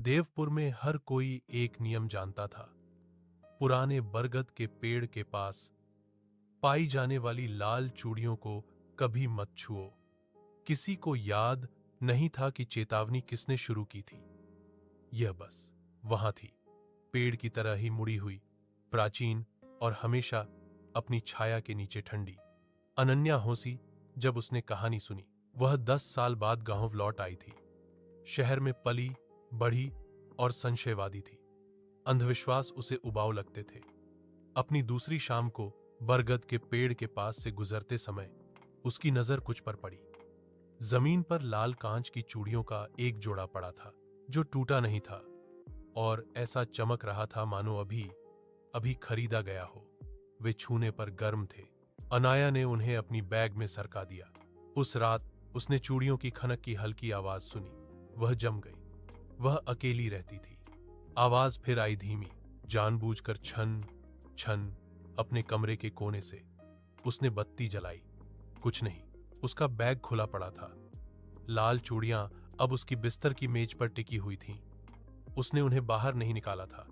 देवपुर में हर कोई एक नियम जानता था। पुराने बरगद के पेड़ के पास पाई जाने वाली लाल चूड़ियों को कभी मत छुओ। किसी को याद नहीं था कि चेतावनी किसने शुरू की थी। यह बस वहां थी, पेड़ की तरह ही मुड़ी हुई, प्राचीन और हमेशा अपनी छाया के नीचे ठंडी। अनन्या हंसी जब उसने कहानी सुनी। वह 10 साल बाद गांव लौट आई थी। शहर में पली बढ़ी और संशयवादी थी। अंधविश्वास उसे उबाऊ लगते थे। अपनी दूसरी शाम को बरगद के पेड़ के पास से गुजरते समय उसकी नजर कुछ पर पड़ी। जमीन पर लाल कांच की चूड़ियों का एक जोड़ा पड़ा था, जो टूटा नहीं था और ऐसा चमक रहा था मानो अभी अभी खरीदा गया हो। वे छूने पर गर्म थे। अनाया ने उन्हें अपनी बैग में सरका दिया। उस रात उसने चूड़ियों की खनक की हल्की आवाज सुनी। वह जम गई। वह अकेली रहती थी। आवाज फिर आई धीमी, जानबूझकर छन छन। अपने कमरे के कोने से उसने बत्ती जलाई। कुछ नहीं, उसका बैग खुला पड़ा था। लाल चूड़ियां अब उसकी बिस्तर की मेज पर टिकी हुई थीं। उसने उन्हें बाहर नहीं निकाला था।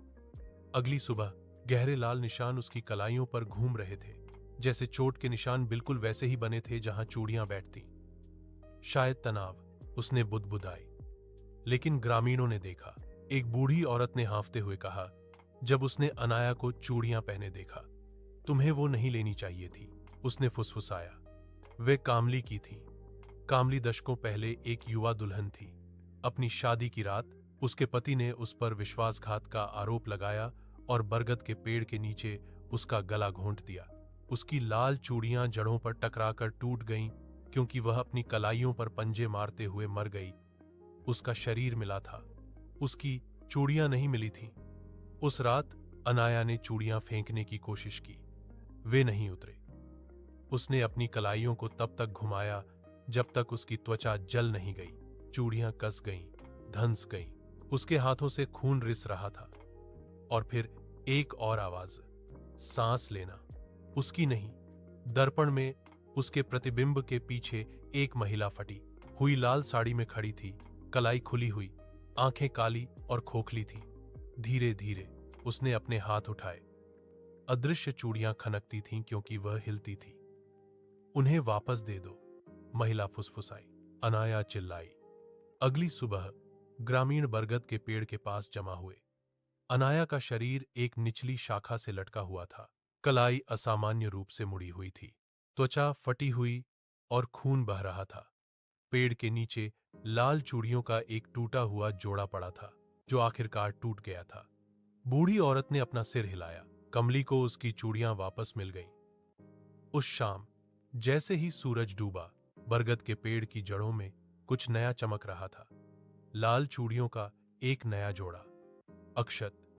अगली सुबह गहरे लाल निशान उसकी कलाइयों पर घूम रहे थे, जैसे चोट के निशान बिल्कुल वैसे ही बने थे जहां चूड़ियां बैठती। शायद तनाव, उसने बुदबुदाई। लेकिन ग्रामीणों ने देखा। एक बूढ़ी औरत ने हाँफते हुए कहा, जब उसने अनाया को चूड़ियां पहने देखा, तुम्हें वो नहीं लेनी चाहिए थी। उसने फुसफुसाया। वे कामली की थी। कामली दशकों पहले एक युवा दुल्हन थी। अपनी शादी की रात उसके पति ने उस पर विश्वासघात का आरोप लगाया और बरगद के पेड़ के नीचे उसका गला घोंट दिया। उसकी लाल चूड़ियां जड़ों पर टकराकर टूट गईं, क्योंकि वह अपनी कलाइयों पर पंजे मारते हुए मर गई। उसका शरीर मिला था, उसकी चूड़ियां नहीं मिली थीं। उस रात अनाया ने चूड़ियां फेंकने की कोशिश की। वे नहीं उतरे। उसने अपनी कलाइयों को तब तक घुमाया जब तक उसकी त्वचा जल नहीं गई। चूड़ियां कस गईं, धंस गईं। उसके हाथों से खून रिस रहा था। और फिर एक और आवाज, सांस लेना। उसकी नहीं। दर्पण में उसके प्रतिबिंब के पीछे एक महिला फटी हुई लाल साड़ी में खड़ी थी। कलाई खुली हुई, आंखें काली और खोखली थी। धीरे धीरे उसने अपने हाथ उठाए। अदृश्य चूड़ियां खनकती थीं क्योंकि वह हिलती थी। उन्हें वापस दे दो, महिला फुसफुसाई। अनाया चिल्लाई। अगली सुबह ग्रामीण बरगद के पेड़ के पास जमा हुए। अनाया का शरीर एक निचली शाखा से लटका हुआ था। कलाई असामान्य रूप से मुड़ी हुई थी। त्वचा फटी हुई और खून बह रहा था। पेड़ के नीचे लाल चूड़ियों का एक टूटा हुआ जोड़ा पड़ा था, जो आखिरकार टूट गया था। बूढ़ी औरत ने अपना सिर हिलाया। कमली को उसकी चूड़ियां वापस मिल गईं। उस शाम जैसे ही सूरज डूबा, बरगद के पेड़ की जड़ों में कुछ नया चमक रहा था। लाल चूड़ियों का एक नया जोड़ा, अक्षत।